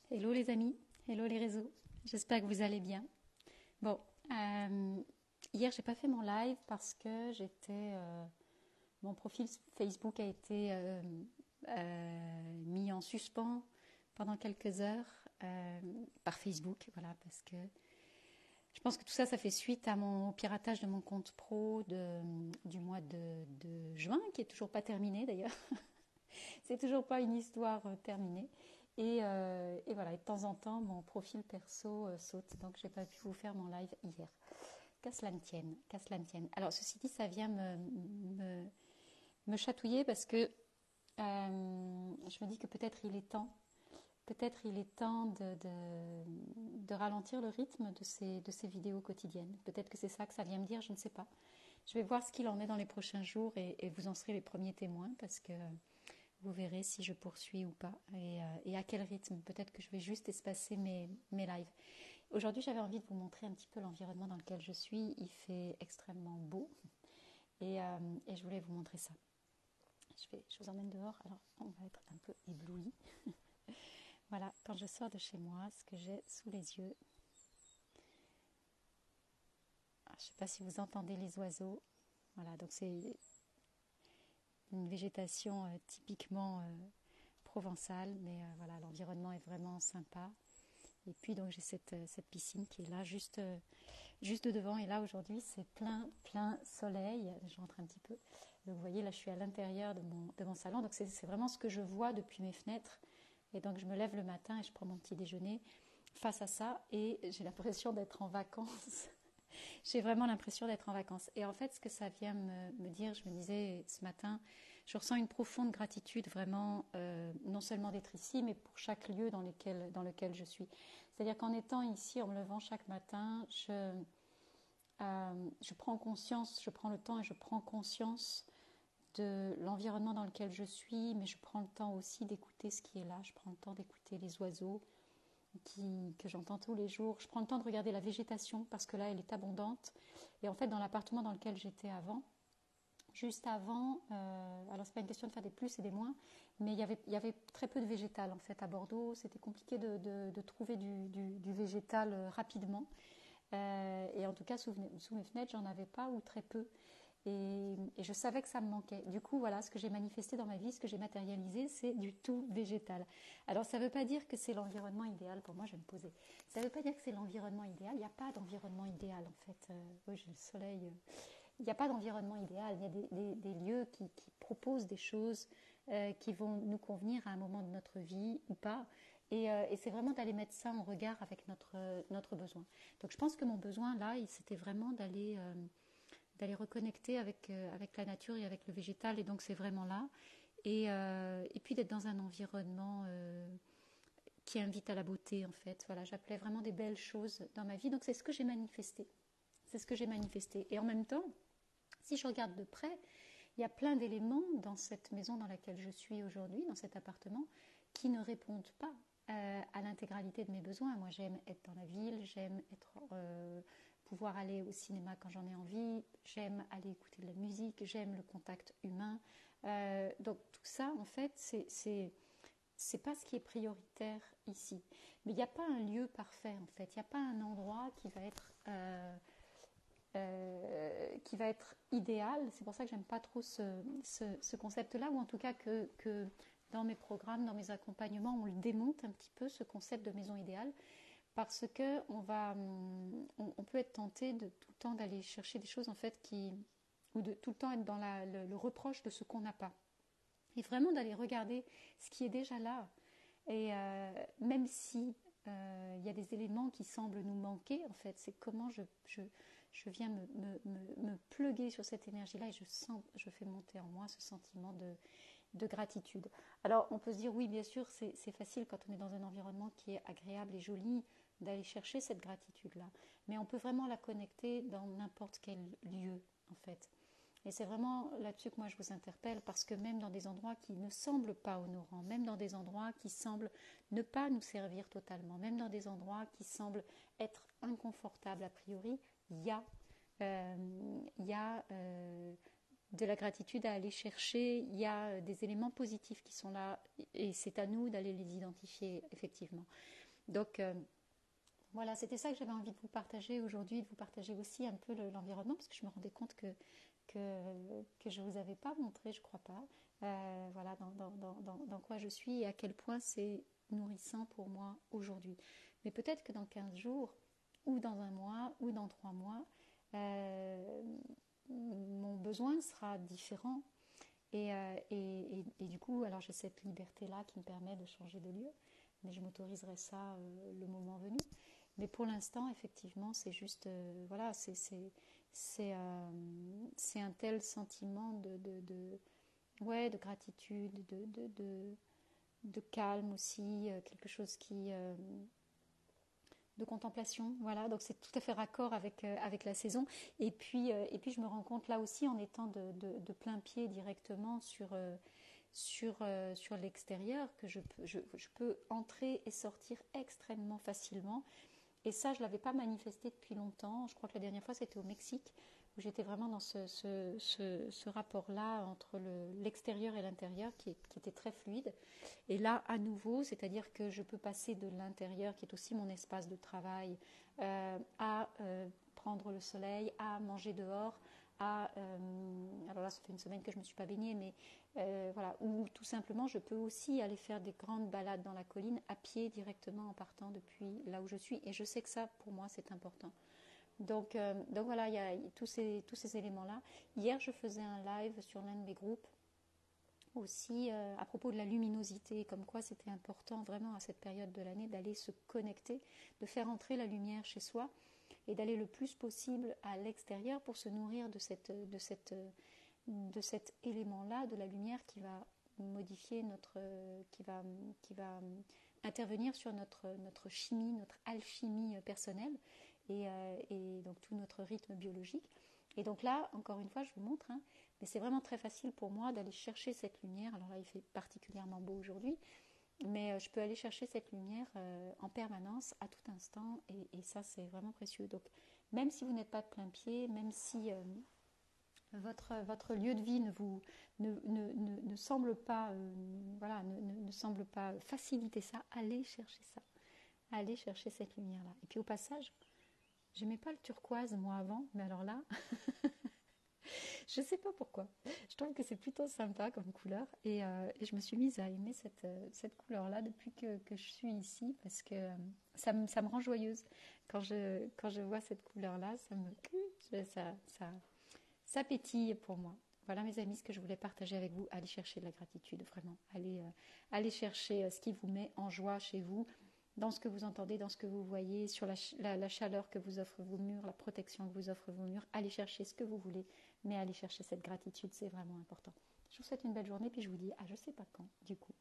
Hello les amis, hello les réseaux, j'espère que vous allez bien. Bon, hier j'ai pas fait mon live parce que mon profil Facebook a été mis en suspens pendant quelques heures par Facebook, voilà, parce que je pense que tout ça, ça fait suite au piratage de mon compte pro du mois de juin, qui est toujours pas terminé d'ailleurs. C'est toujours pas une histoire terminée. Et voilà, et de temps en temps, mon profil perso saute, donc j'ai pas pu vous faire mon live hier. Qu'à cela ne tienne, qu'à cela ne tienne. Alors, ceci dit, ça vient me chatouiller parce que je me dis que peut-être il est temps de ralentir le rythme de ces vidéos quotidiennes. Peut-être que c'est ça que ça vient me dire, je ne sais pas. Je vais voir ce qu'il en est dans les prochains jours et vous en serez les premiers témoins parce que vous verrez si je poursuis ou pas et à quel rythme. Peut-être que je vais juste espacer mes lives. Aujourd'hui, j'avais envie de vous montrer un petit peu l'environnement dans lequel je suis. Il fait extrêmement beau et je voulais vous montrer ça. Je vous emmène dehors, alors on va être un peu ébloui. Voilà, quand je sors de chez moi, ce que j'ai sous les yeux. Je ne sais pas si vous entendez les oiseaux. Voilà, donc c'est une végétation typiquement provençale, mais voilà, l'environnement est vraiment sympa. Et puis donc j'ai cette piscine qui est là juste devant. Et là aujourd'hui c'est plein soleil. Je rentre un petit peu. Donc vous voyez là je suis à l'intérieur de mon salon. Donc c'est vraiment ce que je vois depuis mes fenêtres. Et donc je me lève le matin et je prends mon petit déjeuner face à ça. Et j'ai l'impression d'être en vacances. J'ai vraiment l'impression d'être en vacances. Et en fait, ce que ça vient me dire, je me disais ce matin, je ressens une profonde gratitude vraiment, non seulement d'être ici, mais pour chaque lieu dans lequel je suis. C'est-à-dire qu'en étant ici, en me levant chaque matin, je prends conscience, je prends le temps et je prends conscience de l'environnement dans lequel je suis, mais je prends le temps aussi d'écouter ce qui est là. Je prends le temps d'écouter les oiseaux, que j'entends tous les jours. Je prends le temps de regarder la végétation parce que là, elle est abondante. Et en fait, dans l'appartement dans lequel j'étais avant, juste avant, alors c'est pas une question de faire des plus et des moins, mais il y avait très peu de végétal en fait à Bordeaux. C'était compliqué de trouver du végétal rapidement. Et en tout cas, sous mes fenêtres, j'en avais pas ou très peu. Et je savais que ça me manquait. Du coup, voilà, ce que j'ai manifesté dans ma vie, ce que j'ai matérialisé, c'est du tout végétal. Alors, ça ne veut pas dire que c'est l'environnement idéal. Pour moi, je vais me poser. Ça ne veut pas dire que c'est l'environnement idéal. Il n'y a pas d'environnement idéal, en fait. Oui, j'ai le soleil. Il n'y a pas d'environnement idéal. Il y a des lieux qui proposent des choses qui vont nous convenir à un moment de notre vie ou pas. Et c'est vraiment d'aller mettre ça en regard avec notre besoin. Donc, je pense que mon besoin, là, c'était vraiment d'aller reconnecter avec la nature et avec le végétal. Et donc, c'est vraiment là. Et puis d'être dans un environnement qui invite à la beauté, en fait. Voilà, j'appelais vraiment des belles choses dans ma vie. Donc, c'est ce que j'ai manifesté. C'est ce que j'ai manifesté. Et en même temps, si je regarde de près, il y a plein d'éléments dans cette maison dans laquelle je suis aujourd'hui, dans cet appartement, qui ne répondent pas à l'intégralité de mes besoins. Moi, j'aime être dans la ville, j'aime pouvoir aller au cinéma quand j'en ai envie, j'aime aller écouter de la musique, j'aime le contact humain. Donc tout ça, en fait, c'est pas ce qui est prioritaire ici. Mais il n'y a pas un lieu parfait, en fait. Il n'y a pas un endroit qui va être idéal. C'est pour ça que j'aime pas trop ce concept-là, ou en tout cas que dans mes programmes, dans mes accompagnements, on le démonte un petit peu, ce concept de maison idéale, parce que on peut être tenté de tout le temps d'aller chercher des choses en fait ou de tout le temps être dans le reproche de ce qu'on n'a pas. Et vraiment d'aller regarder ce qui est déjà là. Et même si il y a des éléments qui semblent nous manquer, en fait, c'est comment je viens me pluguer sur cette énergie-là et je fais monter en moi ce sentiment de gratitude. Alors, on peut se dire, oui, bien sûr, c'est facile quand on est dans un environnement qui est agréable et joli d'aller chercher cette gratitude-là. Mais on peut vraiment la connecter dans n'importe quel lieu, en fait. Et c'est vraiment là-dessus que moi je vous interpelle, parce que même dans des endroits qui ne semblent pas honorants, même dans des endroits qui semblent ne pas nous servir totalement, même dans des endroits qui semblent être inconfortables a priori, il y a de la gratitude à aller chercher. Il y a des éléments positifs qui sont là et c'est à nous d'aller les identifier effectivement. Donc voilà, c'était ça que j'avais envie de vous partager aujourd'hui, de vous partager aussi un peu l'environnement, parce que je me rendais compte que je ne vous avais pas montré, je ne crois pas, voilà, dans quoi je suis et à quel point c'est nourrissant pour moi aujourd'hui. Mais peut-être que dans 15 jours, ou dans un mois, ou dans 3 mois, mon besoin sera différent. Et du coup, alors j'ai cette liberté-là qui me permet de changer de lieu, mais je m'autoriserai ça le moment venu. Mais pour l'instant, effectivement, c'est juste, voilà, c'est un tel sentiment ouais, de gratitude, de calme aussi, quelque chose de contemplation, voilà, donc c'est tout à fait raccord avec la saison. Et puis je me rends compte là aussi en étant de plein pied directement sur l'extérieur que je peux entrer et sortir extrêmement facilement. Et ça, je ne l'avais pas manifesté depuis longtemps. Je crois que la dernière fois, c'était au Mexique, où j'étais vraiment dans ce rapport-là entre l'extérieur et l'intérieur qui était très fluide. Et là, à nouveau, c'est-à-dire que je peux passer de l'intérieur, qui est aussi mon espace de travail, à prendre le soleil, à manger dehors, alors là, ça fait une semaine que je ne me suis pas baignée, mais voilà, ou tout simplement, je peux aussi aller faire des grandes balades dans la colline à pied directement en partant depuis là où je suis. Et je sais que ça, pour moi, c'est important. Donc voilà, il y a tous ces éléments-là. Hier, je faisais un live sur l'un de mes groupes aussi à propos de la luminosité, comme quoi c'était important vraiment à cette période de l'année d'aller se connecter, de faire entrer la lumière chez soi et d'aller le plus possible à l'extérieur pour se nourrir de cet élément-là, de la lumière qui va modifier qui va intervenir sur notre chimie, notre alchimie personnelle et donc tout notre rythme biologique. Et donc là, encore une fois, je vous montre, hein, mais c'est vraiment très facile pour moi d'aller chercher cette lumière. Alors là, il fait particulièrement beau aujourd'hui, mais je peux aller chercher cette lumière en permanence, à tout instant, et ça, c'est vraiment précieux. Donc, même si vous n'êtes pas de plein pied, même si votre lieu de vie ne semble pas, voilà, ne semble pas faciliter ça, allez chercher ça. Allez chercher cette lumière-là. Et puis au passage, j'aimais pas le turquoise moi avant, mais alors là, je sais pas pourquoi. Je trouve que c'est plutôt sympa comme couleur et je me suis mise à aimer cette couleur-là depuis que je suis ici parce que ça me rend joyeuse. Quand je vois cette couleur-là, ça pétille pour moi. Voilà mes amis, ce que je voulais partager avec vous. Allez chercher de la gratitude, vraiment. Allez chercher ce qui vous met en joie chez vous, dans ce que vous entendez, dans ce que vous voyez, sur la chaleur que vous offrent vos murs, la protection que vous offrent vos murs. Allez chercher ce que vous voulez, mais allez chercher cette gratitude, c'est vraiment important. Je vous souhaite une belle journée, puis je vous dis à je sais pas quand, du coup.